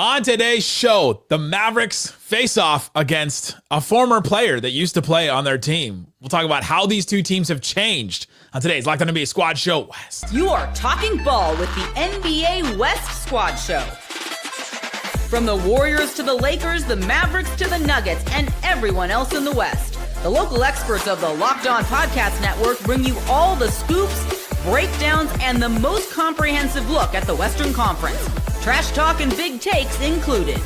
On today's show, the Mavericks face off against a former player that used to play on their team. We'll talk about how these two teams have changed on today's Locked On NBA Squad Show West. You are talking ball with the NBA West Squad Show. From the Warriors to the Lakers, the Mavericks to the Nuggets, and everyone else in the West, the local experts of the Locked On Podcast Network bring you all the scoops, breakdowns, and the most comprehensive look at the Western Conference. Trash talk and big takes included.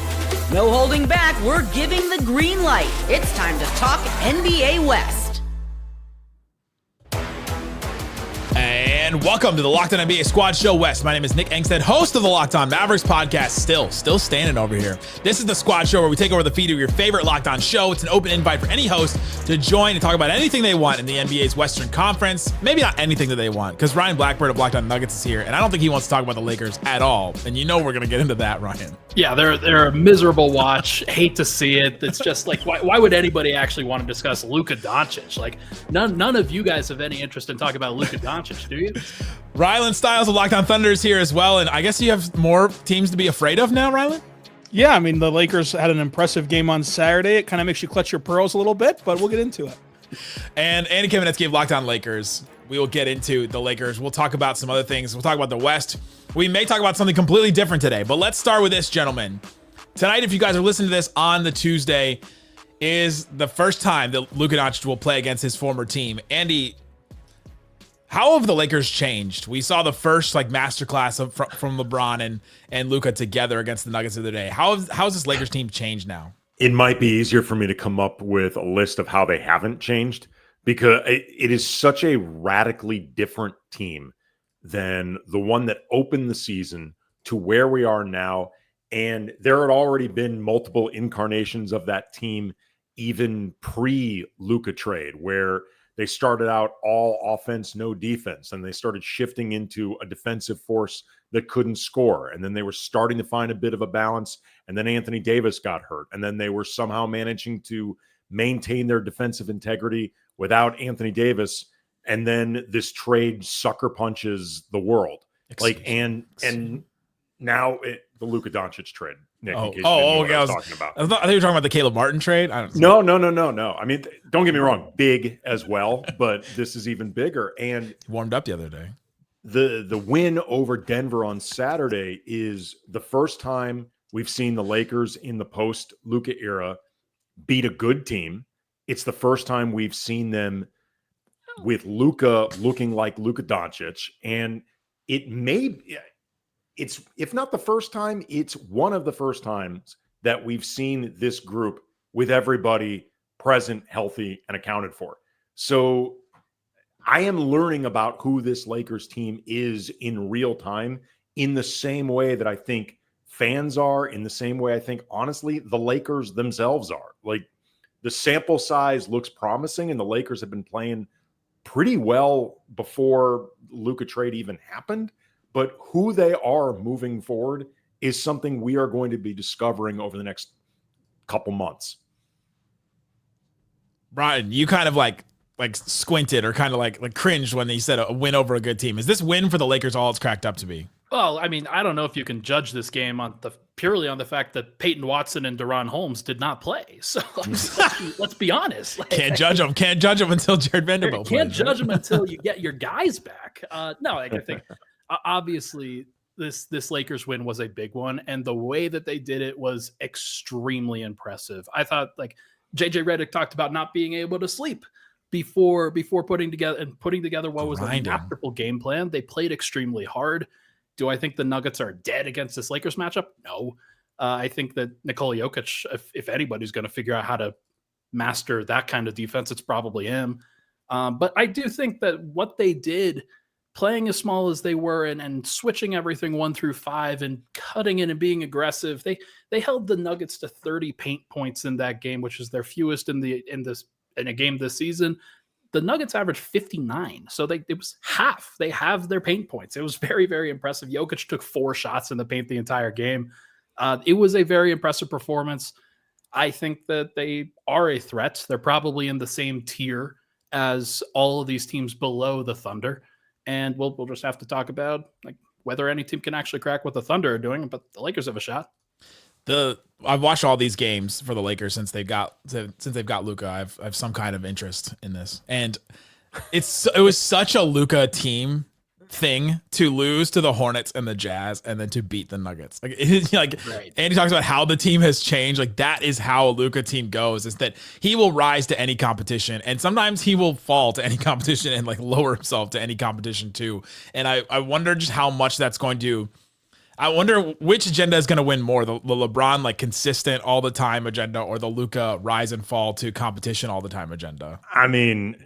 No holding back, we're giving the green light. It's time to talk NBA West. And welcome to the Locked On NBA Squad Show West. My name is Nick Engstead, host of the Locked On Mavericks podcast. Still standing over here. This is the Squad Show where we take over the feed of your favorite Locked On show. It's an open invite for any host to join and talk about anything they want in the NBA's Western Conference. Maybe not anything that they want, because Ryan Blackbird of Locked On Nuggets is here, and I don't think he wants to talk about the Lakers at all. And you know we're going to get into that, Ryan. Yeah, they're a miserable watch. Hate to see it. It's just like, why would anybody actually want to discuss Luka Doncic? Like, none of you guys have any interest in talking about Luka Doncic, do you? Rylan Stiles of Locked On Thunder is here as well, and I guess you have more teams to be afraid of now, Rylan? Yeah, I mean, the Lakers had an impressive game on Saturday. It kind of makes you clutch your pearls a little bit, but we'll get into it. And Andy Kamenetsky of Locked On Lakers. We will get into the Lakers. We'll talk about some other things. We'll talk about the West. We may talk about something completely different today, but let's start with this, gentlemen. Tonight, if you guys are listening to this on the Tuesday, is the first time that Luka Doncic will play against his former team. Andy, how have the Lakers changed? We saw the first masterclass from LeBron and Luka together against the Nuggets the other day. How has this Lakers team changed now? It might be easier for me to come up with a list of how they haven't changed, because it is such a radically different team than the one that opened the season to where we are now. And there had already been multiple incarnations of that team, even pre-Luka trade, where they started out all offense, no defense, and they started shifting into a defensive force that couldn't score. And then they were starting to find a bit of a balance. And then Anthony Davis got hurt. And then they were somehow managing to maintain their defensive integrity without Anthony Davis. And then this trade sucker punches the world. And now the Luka Doncic trade. Nick, okay. I was talking about. I thought you were talking about the Caleb Martin trade. I don't know. No. I mean, don't get me wrong, big as well, but this is even bigger. And he warmed up the other day. The win over Denver on Saturday is the first time we've seen the Lakers in the post Luka era beat a good team. It's the first time we've seen them with Luka looking like Luka Doncic, and it's, if not the first time, it's one of the first times that we've seen this group with everybody present, healthy, and accounted for. So I am learning about who this Lakers team is in real time, in the same way that I think fans are, in the same way I think, honestly, the Lakers themselves are. Like, the sample size looks promising, and the Lakers have been playing pretty well before Luka trade even happened. But who they are moving forward is something we are going to be discovering over the next couple months. Brian, you kind of like squinted or kind of like cringed when he said a win over a good team. Is this win for the Lakers all it's cracked up to be? Well, I mean, I don't know if you can judge this game purely on the fact that Peyton Watson and Deron Holmes did not play. So let's be honest. Can't judge them. Can't judge them until Jared Vanderbilt plays. Can't judge them until you get your guys back. No, I think obviously this Lakers win was a big one, and the way that they did it was extremely impressive. I thought, JJ Redick talked about not being able to sleep before putting together what was a masterful game plan. They played extremely hard. Do I think the Nuggets are dead against this Lakers matchup? No. I think that Nikola Jokic, if anybody's going to figure out how to master that kind of defense, it's probably him. But I do think that what they did, playing as small as they were and switching everything 1 through 5 and cutting in and being aggressive, they held the Nuggets to 30 paint points in that game, which is their fewest in a game this season. The Nuggets averaged 59, so it was half. They have their paint points. It was very, very impressive. Jokic took 4 shots in the paint the entire game. It was a very impressive performance. I think that they are a threat. They're probably in the same tier as all of these teams below the Thunder. And we'll just have to talk about whether any team can actually crack what the Thunder are doing, but the Lakers have a shot. I've watched all these games for the Lakers since they've got Luka. I've some kind of interest in this, and it was such a Luka team thing to lose to the Hornets and the Jazz and then to beat the Nuggets. Like, Right. Andy talks about how the team has changed. Like, that is how a Luka team goes, is that he will rise to any competition, and sometimes he will fall to any competition and like lower himself to any competition too. And I wonder just how much that's going to, I wonder which agenda is going to win more, the LeBron like consistent all the time agenda, or the Luka rise and fall to competition all the time agenda. I mean,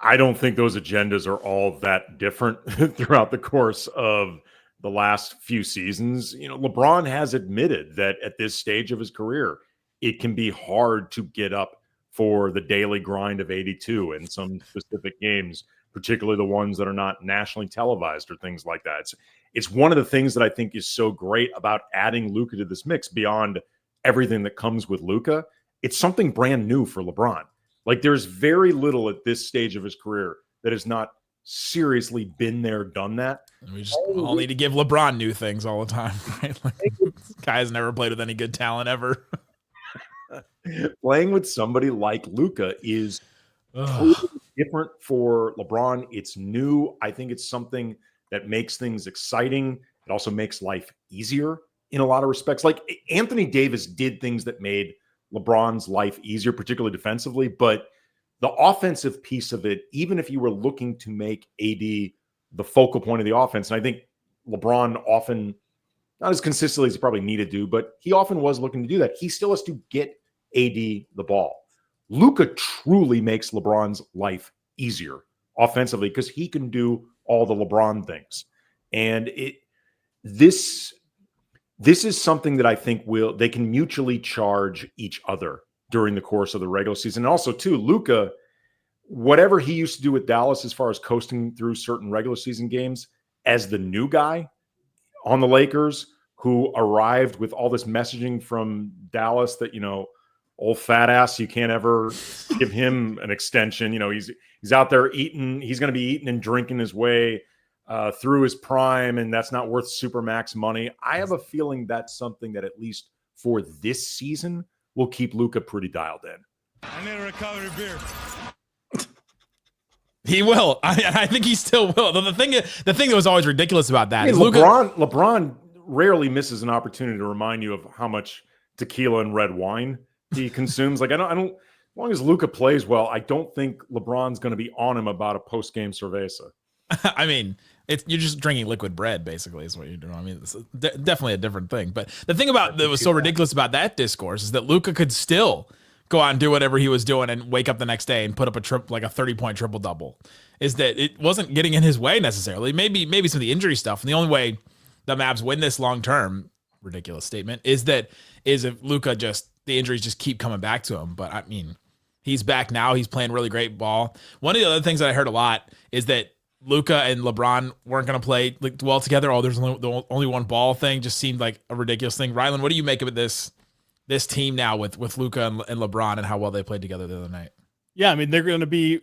I don't think those agendas are all that different throughout the course of the last few seasons. You know, LeBron has admitted that at this stage of his career, it can be hard to get up for the daily grind of 82 in some specific games, particularly the ones that are not nationally televised or things like that. It's one of the things that I think is so great about adding Luka to this mix beyond everything that comes with Luka. It's something brand new for LeBron. Like, there's very little at this stage of his career that has not seriously been there, done that. We just all need to give LeBron new things all the time, right? Like, this guy has never played with any good talent ever. Playing with somebody like Luka is totally different for LeBron. It's new. I think it's something that makes things exciting. It also makes life easier in a lot of respects. Like, Anthony Davis did things that made LeBron's life easier, particularly defensively, but the offensive piece of it, even if you were looking to make AD the focal point of the offense, and I think LeBron often, not as consistently as he probably needed to, but he often was looking to do that. He still has to get AD the ball. Luka truly makes LeBron's life easier offensively because he can do all the LeBron things. And this is something that I think they can mutually charge each other during the course of the regular season. And also, too, Luka, whatever he used to do with Dallas as far as coasting through certain regular season games, as the new guy on the Lakers who arrived with all this messaging from Dallas that, you know, old fat ass, you can't ever give him an extension. You know, he's out there eating. He's going to be eating and drinking his way through his prime, and that's not worth supermax money. I have a feeling that's something that, at least for this season, will keep Luka pretty dialed in. I need a recovery beer. He will. I think he still will. The thing that was always ridiculous about that is LeBron rarely misses an opportunity to remind you of how much tequila and red wine he consumes. Like, I don't. As long as Luka plays well, I don't think LeBron's going to be on him about a post-game cerveza. I mean, you're just drinking liquid bread, basically, is what you're doing. I mean, it's definitely a different thing. But the thing that was so ridiculous about that discourse is that Luka could still go out and do whatever he was doing and wake up the next day and put up a 30-point triple-double. Is that it wasn't getting in his way necessarily. Maybe some of the injury stuff. And the only way the Mavs win this long-term, ridiculous statement, is if Luka the injuries just keep coming back to him. But I mean, he's back now. He's playing really great ball. One of the other things that I heard a lot is that Luka and LeBron weren't going to play like well together. Oh, there's only one ball thing just seemed like a ridiculous thing. Rylan, what do you make of this team now with Luka and LeBron and how well they played together the other night? Yeah, I mean, they're going to be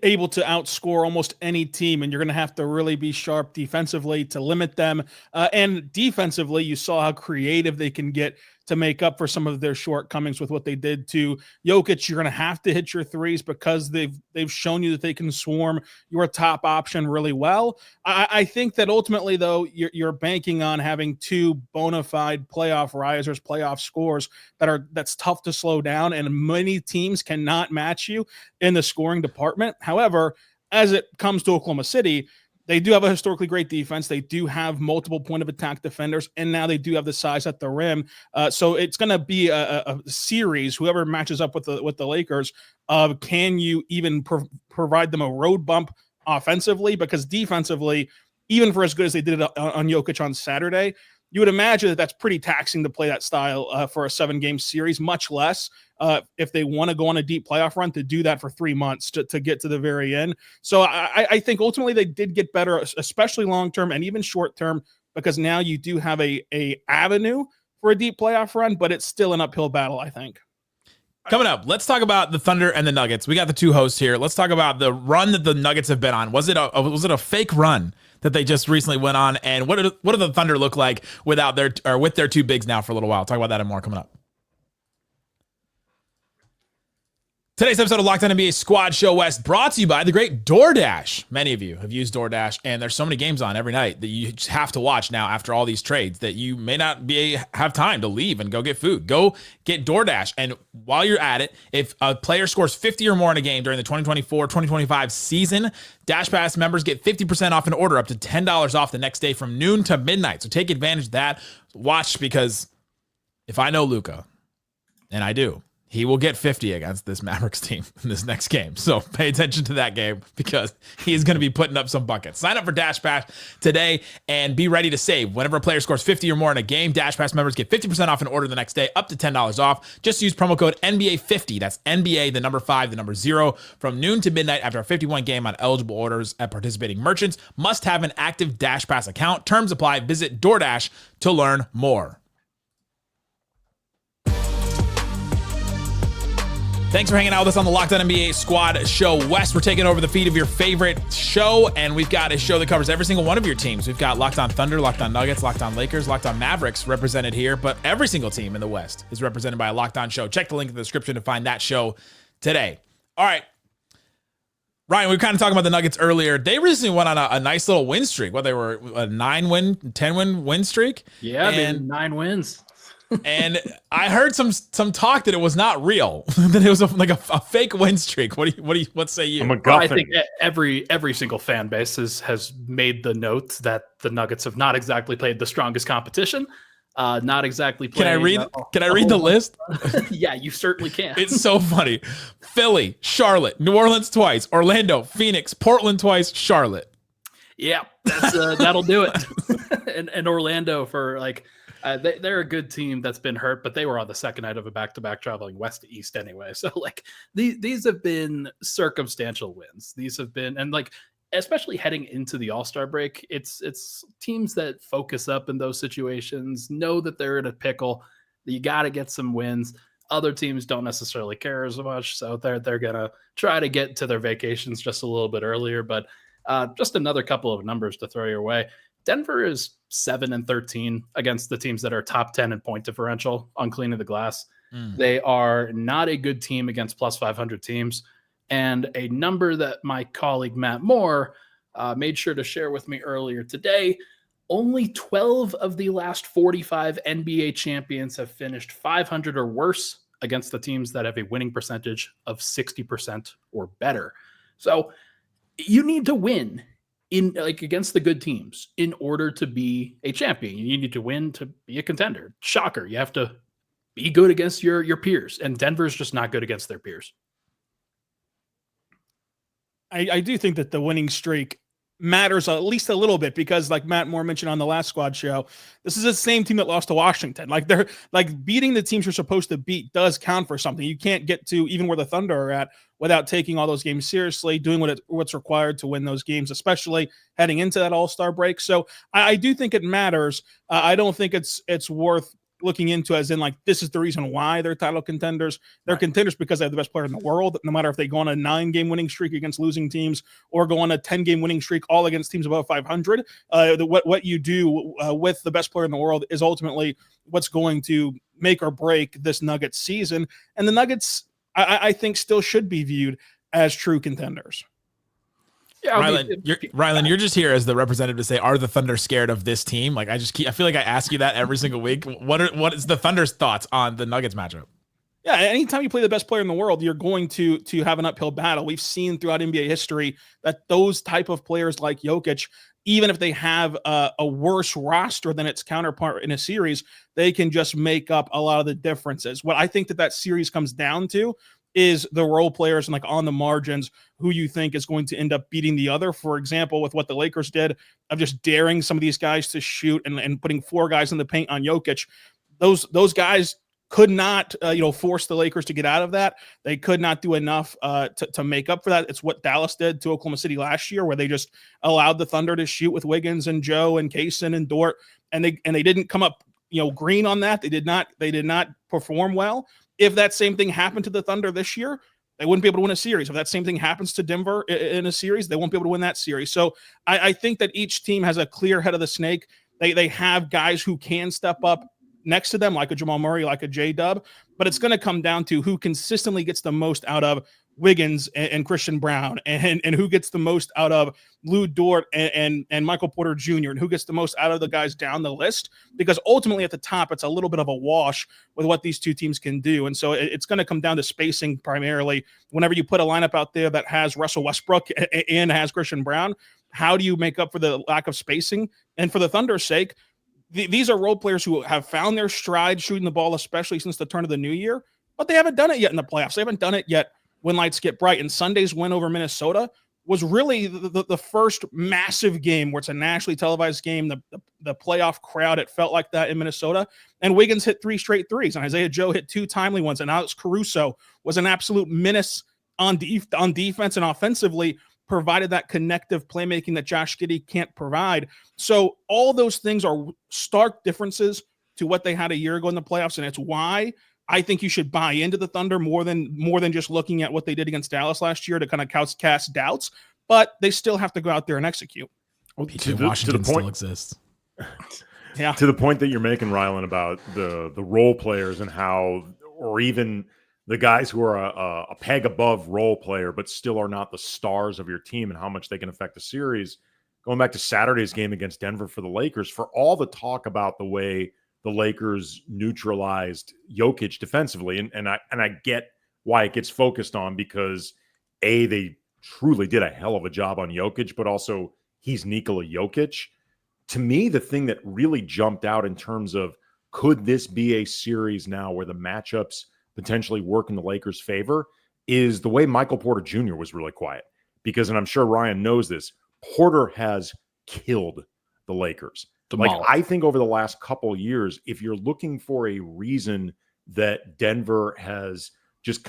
able to outscore almost any team, and you're going to have to really be sharp defensively to limit them. And defensively, you saw how creative they can get to make up for some of their shortcomings with what they did to Jokic. You're going to have to hit your threes because they've shown you that they can swarm your top option really well. I think that ultimately, though, you're banking on having two bona fide playoff risers, playoff scores that's tough to slow down, and many teams cannot match you in the scoring department. However, as it comes to Oklahoma City, they do have a historically great defense. They do have multiple point of attack defenders, and now they do have the size at the rim. So it's going to be a series. Whoever matches up with the Lakers, can you even provide them a road bump offensively? Because defensively, even for as good as they did it on Jokic on Saturday, you would imagine that that's pretty taxing to play that style for a 7-game series, much less if they want to go on a deep playoff run to do that for 3 months to get to the very end. So I think ultimately they did get better, especially long-term and even short-term, because now you do have a avenue for a deep playoff run, but it's still an uphill battle, I think. Coming up, let's talk about the Thunder and the Nuggets. We got the two hosts here. Let's talk about the run that the Nuggets have been on. Was it a fake run that they just recently went on? And what do the Thunder look like with their two bigs now for a little while? Talk about that and more coming up. Today's episode of Locked On NBA Squad Show West brought to you by the great DoorDash. Many of you have used DoorDash, and there's so many games on every night that you just have to watch now after all these trades that you may not have time to leave and go get food. Go get DoorDash, and while you're at it, if a player scores 50 or more in a game during the 2024-2025 season, Dash Pass members get 50% off an order, up to $10 off the next day from noon to midnight. So take advantage of that. Watch, because if I know Luka, and I do, he will get 50 against this Mavericks team in this next game. So pay attention to that game because he's going to be putting up some buckets. Sign up for Dash Pass today and be ready to save. Whenever a player scores 50 or more in a game, Dash Pass members get 50% off an order the next day, up to $10 off. Just use promo code NBA50. That's NBA, the number 5, the number 0, from noon to midnight after a 51 game on eligible orders at participating merchants. Must have an active Dash Pass account. Terms apply. Visit DoorDash to learn more. Thanks for hanging out with us on the Locked On NBA Squad Show West. We're taking over the feed of your favorite show, and we've got a show that covers every single one of your teams. We've got Locked On Thunder, Locked On Nuggets, Locked On Lakers, Locked On Mavericks represented here, but every single team in the West is represented by a Locked On show. Check the link in the description to find that show today. All right. Ryan, we were kind of talking about the Nuggets earlier. They recently went on a nice little win streak. They were a 9-win, 10-win win streak. Yeah, and 9 wins. And I heard some talk that it was not real, that it was like a fake win streak. What say you? Well, I think every single fan base has made the note that the Nuggets have not exactly played the strongest competition. Not exactly playing. Can I read the list? Yeah, you certainly can. It's so funny. Philly, Charlotte, New Orleans twice, Orlando, Phoenix, Portland twice, Charlotte. Yeah, that'll do it. and Orlando for like. They're a good team that's been hurt, but they were on the second night of a back-to-back traveling west to east anyway. So like these have been circumstantial wins. These have been, and like especially heading into the All-Star break, it's teams that focus up in those situations, know that they're in a pickle. You got to get some wins. Other teams don't necessarily care as much, so they're gonna try to get to their vacations just a little bit earlier. But just another couple of numbers to throw your way. Denver is 7-13 against the teams that are top 10 in point differential on cleaning the glass. They are not a good team against plus 500 teams. And a number that my colleague Matt Moore made sure to share with me earlier today, only 12 of the last 45 NBA champions have finished 500 or worse against the teams that have a winning percentage of 60% or better. So you need to win against the good teams in order to be a champion. You need to win to be a contender. Shocker. You have to be good against your peers, and Denver's just not good against their peers. I do think that the winning streak matters at least a little bit because, like Matt Moore mentioned on the last squad show, this is the same team that lost to Washington. Like they're like beating the teams you're supposed to beat does count for something. You can't get to even where the Thunder are at without taking all those games seriously, doing what's required to win those games, especially heading into that All-Star break. So I do think it matters. I don't think it's worth looking into as in like this is the reason why they're title contenders. They're contenders because they have the best player in the world, no matter if they go on a 9-game winning streak against losing teams or go on a 10-game winning streak all against teams above 500. What you do with the best player in the world is ultimately what's going to make or break this Nuggets season. And the Nuggets, I think, still should be viewed as true contenders. Yeah, Rylan, you're just here as the representative to say, are the Thunder scared of this team? Like I feel like I ask you that every single week. What is the Thunder's thoughts on the Nuggets matchup? Yeah, anytime you play the best player in the world, you're going to have an uphill battle. We've seen throughout NBA history that those type of players like Jokic, even if they have a worse roster than its counterpart in a series, they can just make up a lot of the differences. What I think that series comes down to is the role players and like on the margins who you think is going to end up beating the other. For example, with what the Lakers did of just daring some of these guys to shoot and putting 4 guys in the paint on Jokic, those guys could not force the Lakers to get out of that. They could not do enough to make up for that. It's what Dallas did to Oklahoma City last year, where they just allowed the Thunder to shoot with Wiggins and Joe and Kaysen and Dort, and they didn't come up green on that. They did not perform well. If that same thing happened to the Thunder this year, they wouldn't be able to win a series. If that same thing happens to Denver in a series, they won't be able to win that series. So I think that each team has a clear head of the snake. They have guys who can step up next to them, like a Jamal Murray, like a J-Dub, but it's going to come down to who consistently gets the most out of Wiggins and Christian Brown, and who gets the most out of Lou Dort and Michael Porter Jr., and who gets the most out of the guys down the list, because ultimately at the top, it's a little bit of a wash with what these two teams can do. And so it's going to come down to spacing primarily. Whenever you put a lineup out there that has Russell Westbrook and has Christian Brown, how do you make up for the lack of spacing? And for the Thunder's sake, these are role players who have found their stride shooting the ball, especially since the turn of the new year, but they haven't done it yet in the playoffs. They haven't done it yet when lights get bright. And Sunday's win over Minnesota was really the first massive game where it's a nationally televised game. The playoff crowd, it felt like that in Minnesota. And Wiggins hit 3 straight threes, and Isaiah Joe hit 2 timely ones, and Alex Caruso was an absolute menace on defense and offensively, provided that connective playmaking that Josh Giddey can't provide. So all those things are stark differences to what they had a year ago in the playoffs, and it's why I think you should buy into the Thunder more than just looking at what they did against Dallas last year to kind of cast doubts. But they still have to go out there and execute. Well, Washington still exists. Yeah. To the point that you're making, Rylan, about the role players and how, or even the guys who are a peg above role player but still are not the stars of your team, and how much they can affect the series. Going back to Saturday's game against Denver for the Lakers, for all the talk about the way the Lakers neutralized Jokic defensively, and I get why it gets focused on, because they truly did a hell of a job on Jokic, but also he's Nikola Jokic. To me, the thing that really jumped out in terms of, could this be a series now where the matchups potentially work in the Lakers' favor, is the way Michael Porter Jr. was really quiet. Because, and I'm sure Ryan knows this, Porter has killed the Lakers. Like, I think over the last couple of years, if you're looking for a reason that Denver has just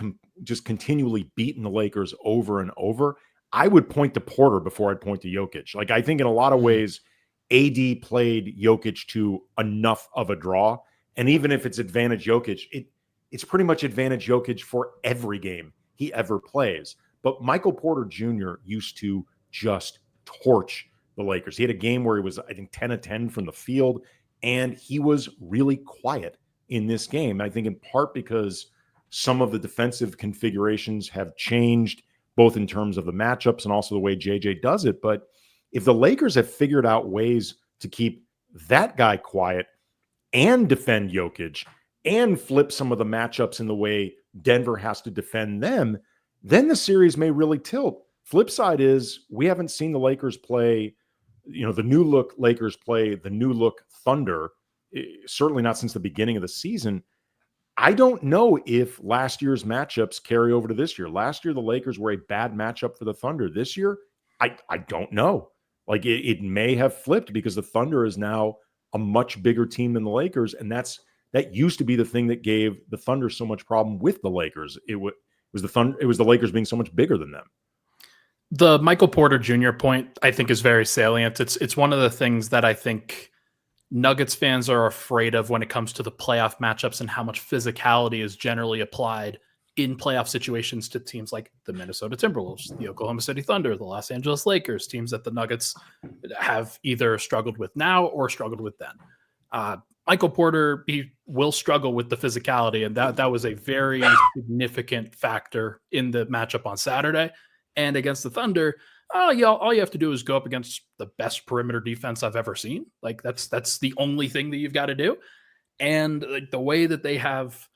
continually beaten the Lakers over and over, I would point to Porter before I'd point to Jokic. Like, I think in a lot of ways, AD played Jokic to enough of a draw. And even if it's advantage Jokic, it's pretty much advantage Jokic for every game he ever plays. But Michael Porter Jr. used to just torch the Lakers. He had a game where he was, I think, 10 of 10 from the field, and he was really quiet in this game. I think in part because some of the defensive configurations have changed, both in terms of the matchups and also the way JJ does it. But if the Lakers have figured out ways to keep that guy quiet and defend Jokic and flip some of the matchups in the way Denver has to defend them, then the series may really tilt. Flip side is, we haven't seen the Lakers play, the new look Lakers play the new look Thunder, certainly not since the beginning of the season. I don't know if last year's matchups carry over to this year. Last year, the Lakers were a bad matchup for the Thunder. This year, I don't know. Like, it may have flipped, because the Thunder is now a much bigger team than the Lakers, and that used to be the thing that gave the Thunder so much problem with the Lakers. It was the Lakers being so much bigger than them. The Michael Porter Jr. point, I think, is very salient. It's one of the things that I think Nuggets fans are afraid of when it comes to the playoff matchups, and how much physicality is generally applied in playoff situations to teams like the Minnesota Timberwolves, the Oklahoma City Thunder, the Los Angeles Lakers, teams that the Nuggets have either struggled with now or struggled with then. Michael Porter, he will struggle with the physicality, and that was a very significant factor in the matchup on Saturday. And against the Thunder, all you have to do is go up against the best perimeter defense I've ever seen. Like, that's the only thing that you've got to do. And like, the way that they have,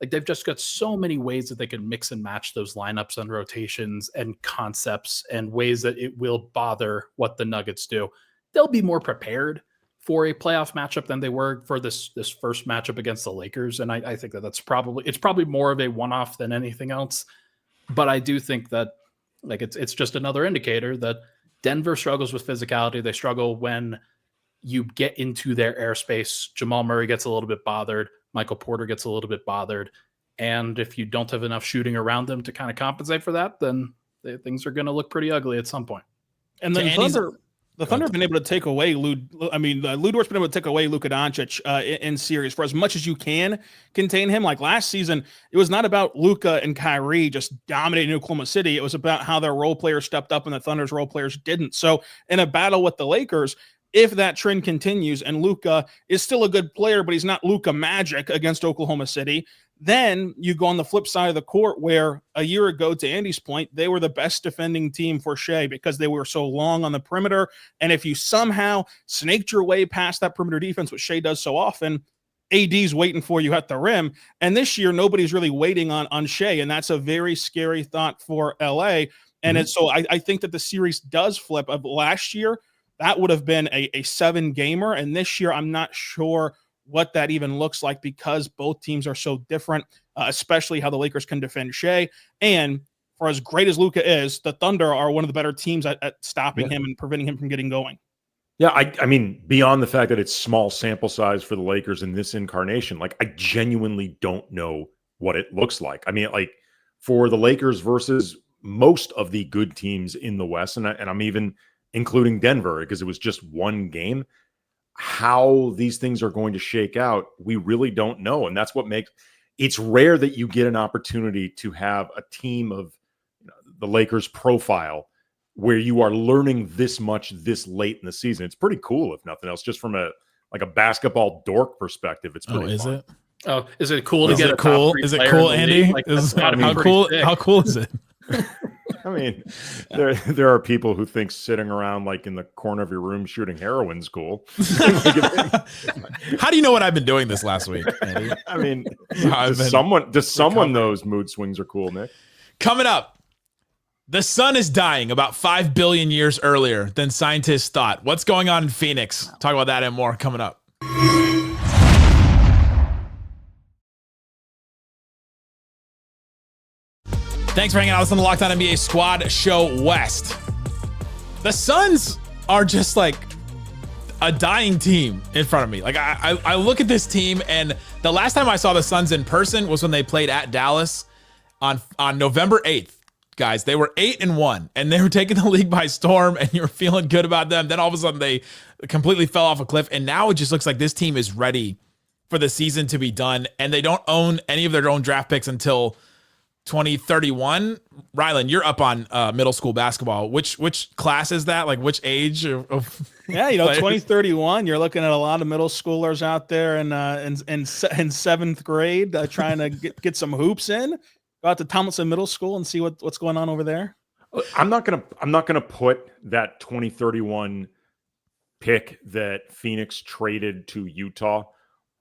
like, they've just got so many ways that they can mix and match those lineups and rotations and concepts, and ways that it will bother what the Nuggets do. They'll be more prepared for a playoff matchup than they were for this first matchup against the Lakers. And I think that it's probably more of a one-off than anything else. But I do think that, like, it's just another indicator that Denver struggles with physicality. They struggle when you get into their airspace. Jamal Murray gets a little bit bothered. Michael Porter gets a little bit bothered. And if you don't have enough shooting around them to kind of compensate for that, then things are going to look pretty ugly at some point. And then The Thunder have been able to take away Ludort's been able to take away Luka Doncic in series for as much as you can contain him. Like last season, it was not about Luka and Kyrie just dominating Oklahoma City. It was about how their role players stepped up and the Thunder's role players didn't. So in a battle with the Lakers, if that trend continues and Luka is still a good player, but he's not Luka Magic against Oklahoma City, then you go on the flip side of the court where a year ago, to Andy's point, they were the best defending team for Shea because they were so long on the perimeter. And if you somehow snaked your way past that perimeter defense, which Shea does so often, AD's waiting for you at the rim. And this year, nobody's really waiting on Shea. And that's a very scary thought for LA. And so I think that the series does flip. Of last year, that would have been a 7-gamer. And this year, I'm not sure what that even looks like because both teams are so different, especially how the Lakers can defend Shea. And for as great as Luka is, the Thunder are one of the better teams at stopping him and preventing him from getting going. Yeah, I mean, beyond the fact that it's small sample size for the Lakers in this incarnation, like I genuinely don't know what it looks like. I mean, like for the Lakers versus most of the good teams in the West, and I'm even including Denver because it was just one game, how these things are going to shake out, we really don't know. And that's what makes it's rare that you get an opportunity to have a team of the Lakers profile where you are learning this much this late in the season. It's pretty cool, if nothing else, just from a basketball dork perspective. It's pretty fun. It? Oh, is it cool to get a cool? top Is it cool, Andy? Like, how cool is it? I mean, there are people who think sitting around like in the corner of your room shooting heroin's cool. How do you know what I've been doing this last week, Andy? I mean, does someone knows mood swings are cool, Nick? Coming up, the sun is dying about 5 billion years earlier than scientists thought. What's going on in Phoenix? Talk about that and more coming up. Thanks for hanging out with us on the Locked On NBA Squad Show West. The Suns are just like a dying team in front of me. Like I look at this team, and the last time I saw the Suns in person was when they played at Dallas on November 8th. Guys, they were 8-1, and they were taking the league by storm, and you were feeling good about them. Then all of a sudden they completely fell off a cliff, and now it just looks like this team is ready for the season to be done, and they don't own any of their own draft picks until 2031. Rylan, you're up on middle school basketball. Which class is that? Like which age of yeah, 2031. You're looking at a lot of middle schoolers out there in seventh grade trying to get some hoops in. Go out to Tomlinson Middle School and see what's going on over there. I'm not gonna put that 2031 pick that Phoenix traded to Utah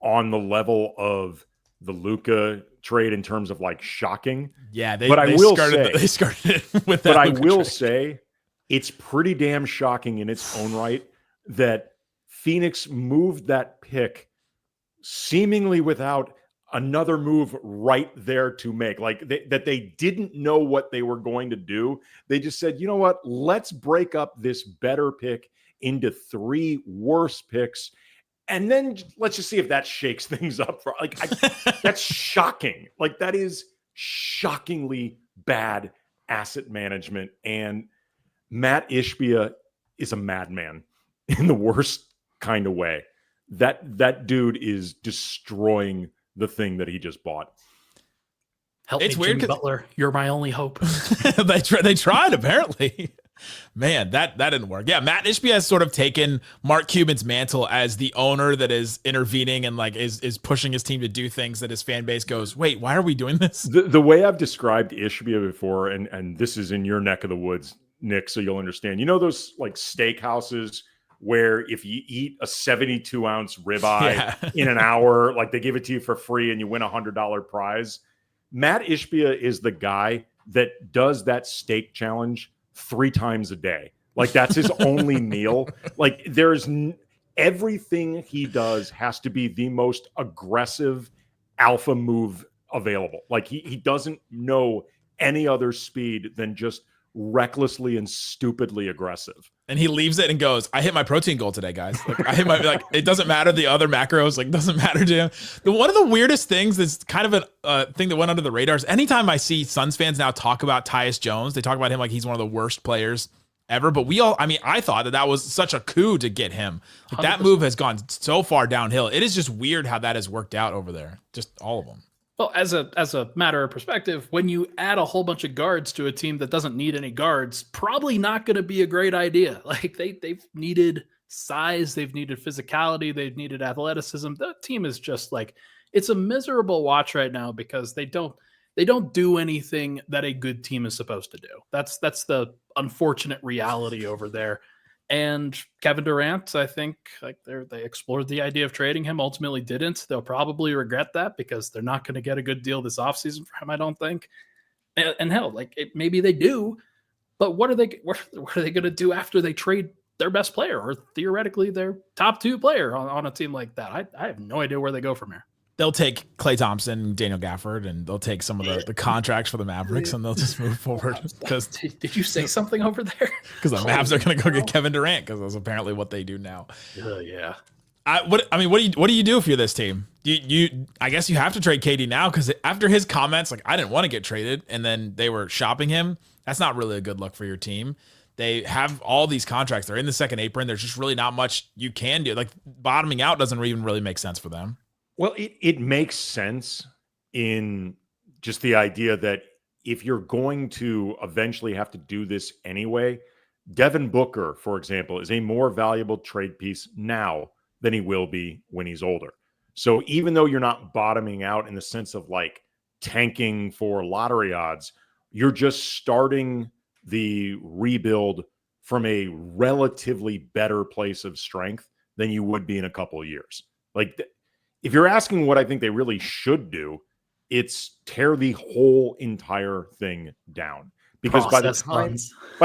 on the level of the Luka trade in terms of like shocking. Yeah, they started it with that. But I Luka will trade. say it's pretty damn shocking in its own right that Phoenix moved that pick seemingly without another move right there to make. Like that they didn't know what they were going to do. They just said, you know what? Let's break up this better pick into 3 worse picks. And then let's just see if that shakes things up. That's shocking. Like that is shockingly bad asset management. And Matt Ishbia is a madman in the worst kind of way. That dude is destroying the thing that he just bought. Help It's me, weird Jimmy Butler. You're my only hope. they tried apparently. Man, that didn't work. Yeah, Matt Ishbia has sort of taken Mark Cuban's mantle as the owner that is intervening and like is pushing his team to do things that his fan base goes, wait, why are we doing this? The way I've described Ishbia before, and this is in your neck of the woods, Nick, so you'll understand. You know those like steakhouses where if you eat a 72-ounce ribeye in an hour, like they give it to you for free and you win $100 prize? Matt Ishbia is the guy that does that steak challenge 3 times a day. Like that's his only meal. Like there's everything he does has to be the most aggressive alpha move available. Like he doesn't know any other speed than just recklessly and stupidly aggressive. And he leaves it and goes, I hit my protein goal today, guys. Like I hit my, like, it doesn't matter the other macros, like doesn't matter to him. One of the weirdest things that's kind of a thing that went under the radar is anytime I see Suns fans now talk about Tyus Jones, they talk about him like he's one of the worst players ever. But I thought that was such a coup to get him. Like, that 100%. move has gone so far downhill. It is just weird how that has worked out over there. Just all of them. Well, as a matter of perspective, when you add a whole bunch of guards to a team that doesn't need any guards, probably not going to be a great idea. Like they've needed size, they've needed physicality, they've needed athleticism. The team is just like, it's a miserable watch right now because they don't do anything that a good team is supposed to do. That's the unfortunate reality over there. And Kevin Durant, I think, like they explored the idea of trading him, ultimately didn't. They'll probably regret that because they're not going to get a good deal this offseason for him, I don't think. And hell, maybe they do, but what are they going to do after they trade their best player or theoretically their top 2 player on a team like that? I have no idea where they go from here. They'll take Klay Thompson, Daniel Gafford, and they'll take some of the contracts for the Mavericks, and they'll just move forward. Because did you say something over there? Because the Mavs are going to go get Kevin Durant, because that's apparently what they do now. Yeah. What do you do if you're this team? I guess you have to trade KD now, because after his comments, like, I didn't want to get traded, and then they were shopping him. That's not really a good look for your team. They have all these contracts. They're in the second apron. There's just really not much you can do. Like, bottoming out doesn't even really make sense for them. Well, it makes sense in just the idea that if you're going to eventually have to do this anyway, Devin Booker, for example, is a more valuable trade piece now than he will be when he's older. So even though you're not bottoming out in the sense of like tanking for lottery odds, you're just starting the rebuild from a relatively better place of strength than you would be in a couple of years. Like, if you're asking what I think they really should do, it's tear the whole entire thing down. Because by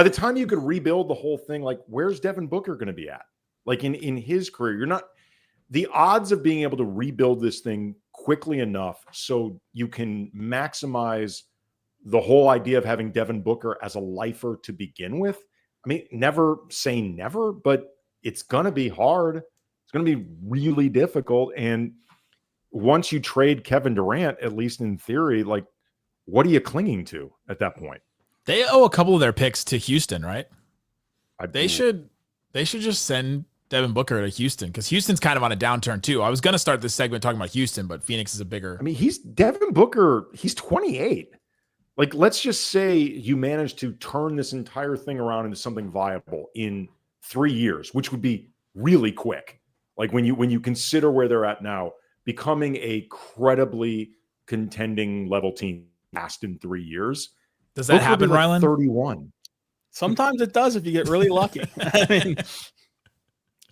the time you could rebuild the whole thing, like, where's Devin Booker going to be at? Like in his career, you're not, the odds of being able to rebuild this thing quickly enough so you can maximize the whole idea of having Devin Booker as a lifer to begin with. I mean, never say never, but it's going to be hard. It's going to be really difficult. And once you trade Kevin Durant, at least in theory, like, what are you clinging to at that point? They owe a couple of their picks to Houston, right? They should just send Devin Booker to Houston, because Houston's kind of on a downturn too. I was going to start this segment talking about Houston, but Phoenix is a bigger. I mean, Devin Booker, he's 28. Like, let's just say you manage to turn this entire thing around into something viable in 3 years, which would be really quick. Like, when you consider where they're at now, becoming a credibly contending level team fast in 3 years. Does that happen, like Rylan? 31. Sometimes it does if you get really lucky. I mean,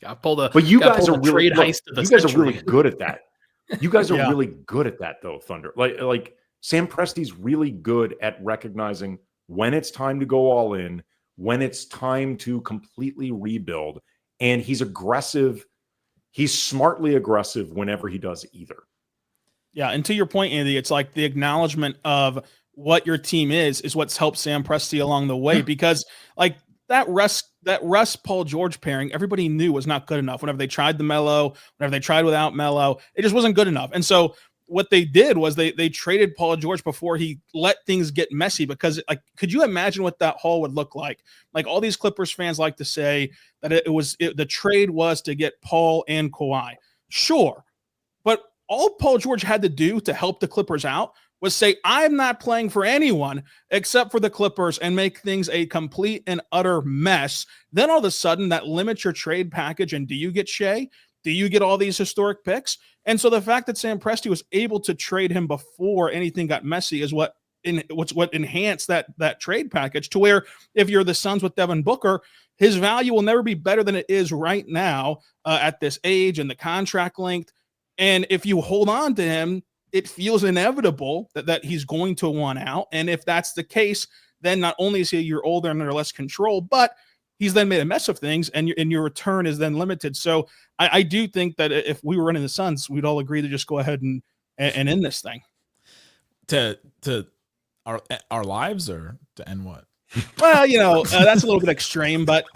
but you guys are really good at that. You guys are Yeah. really good at that, though, Thunder. Like Sam Presti's really good at recognizing when it's time to go all in, when it's time to completely rebuild, and he's aggressive. He's smartly aggressive whenever he does either. Yeah, and to your point, Andy, it's like the acknowledgement of what your team is what's helped Sam Presti along the way, because like that Russ Paul George pairing, everybody knew was not good enough. Whenever they tried the Melo, whenever they tried without Melo, it just wasn't good enough. And so what they did was they traded Paul George before he let things get messy, because like, could you imagine what that haul would look like? Like, all these Clippers fans like to say that the trade was to get Paul and Kawhi. Sure. But all Paul George had to do to help the Clippers out was say, I'm not playing for anyone except for the Clippers, and make things a complete and utter mess. Then all of a sudden that limits your trade package. And do you get Shea? Do you get all these historic picks? And so the fact that Sam Presti was able to trade him before anything got messy is what enhanced that trade package, to where if you're the Suns with Devin Booker, his value will never be better than it is right now at this age and the contract length. And if you hold on to him, it feels inevitable that he's going to want out. And if that's the case, then not only is he a year older and under less control, but he's then made a mess of things, and your return is then limited. So I do think that if we were running the Suns, we'd all agree to just go ahead and end this thing. To our lives, or to end what? Well, that's a little bit extreme, but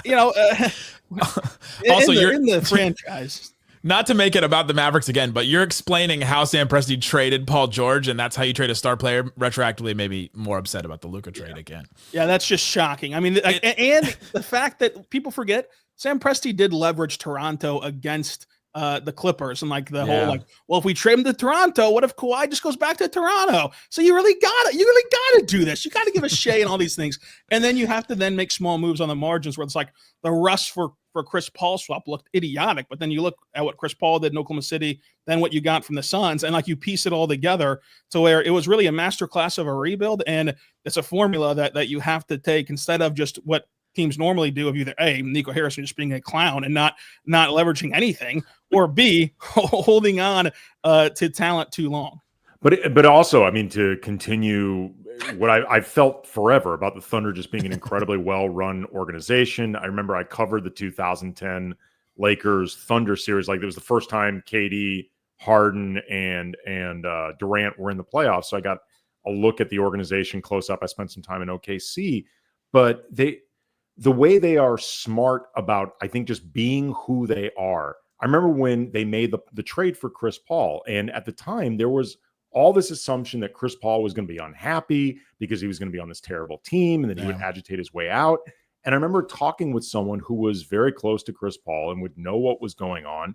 also you're in the franchise. Not to make it about the Mavericks again, but you're explaining how Sam Presti traded Paul George, and that's how you trade a star player. Retroactively, maybe more upset about the Luka trade again. Yeah, that's just shocking. I mean, and the fact that people forget Sam Presti did leverage Toronto against the Clippers, and like the whole well, if we trade him to Toronto, what if Kawhi just goes back to Toronto? So you really gotta do this. You got to give a Shea and all these things, and then you have to then make small moves on the margins where it's like the Russ for Chris Paul swap looked idiotic, but then you look at what Chris Paul did in Oklahoma City, then what you got from the Suns, and like you piece it all together to where it was really a masterclass of a rebuild, and it's a formula that you have to take instead of just what teams normally do of either A, Nico Harrison just being a clown and not leveraging anything, or B, holding on to talent too long. But also, I mean, to continue what I felt forever about the Thunder just being an incredibly well-run organization. I remember I covered the 2010 Lakers Thunder series. Like it was the first time KD, Harden, and Durant were in the playoffs. So I got a look at the organization close up. I spent some time in OKC, but the way they are smart about, I think, just being who they are. I remember when they made the trade for Chris Paul, and at the time there was all this assumption that Chris Paul was going to be unhappy because he was going to be on this terrible team and that he would agitate his way out. And I remember talking with someone who was very close to Chris Paul and would know what was going on.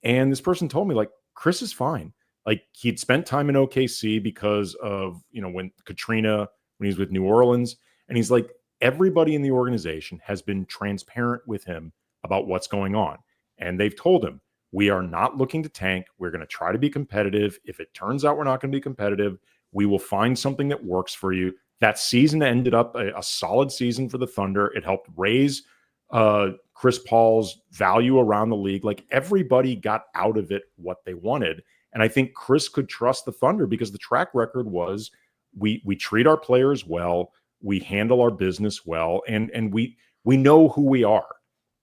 And this person told me, like, Chris is fine. Like, he'd spent time in OKC because of, when Katrina, when he was with New Orleans. And he's like, everybody in the organization has been transparent with him about what's going on. And they've told him, we are not looking to tank. We're going to try to be competitive. If it turns out we're not going to be competitive, we will find something that works for you. That season ended up a solid season for the Thunder. It helped raise Chris Paul's value around the league. Like, everybody got out of it what they wanted. And I think Chris could trust the Thunder because the track record was we treat our players well, we handle our business well, and we know who we are.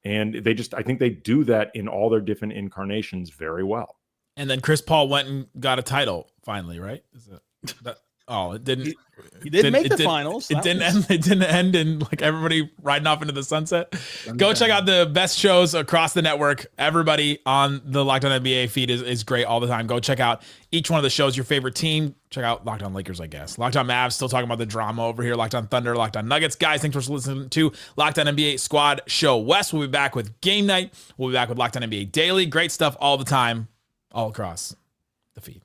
And I think they do that in all their different incarnations very well. And then Chris Paul went and got a title finally, right? It didn't. He didn't make the finals. It didn't end in like everybody riding off into the sunset. Go check out the best shows across the network. Everybody on the Locked On NBA feed is great all the time. Go check out each one of the shows, your favorite team. Check out Locked On Lakers, I guess. Locked On Mavs, still talking about the drama over here. Locked On Thunder, Locked On Nuggets. Guys, thanks for listening to Locked On NBA Squad Show West. We'll be back with Game Night. We'll be back with Locked On NBA Daily. Great stuff all the time, all across the feed.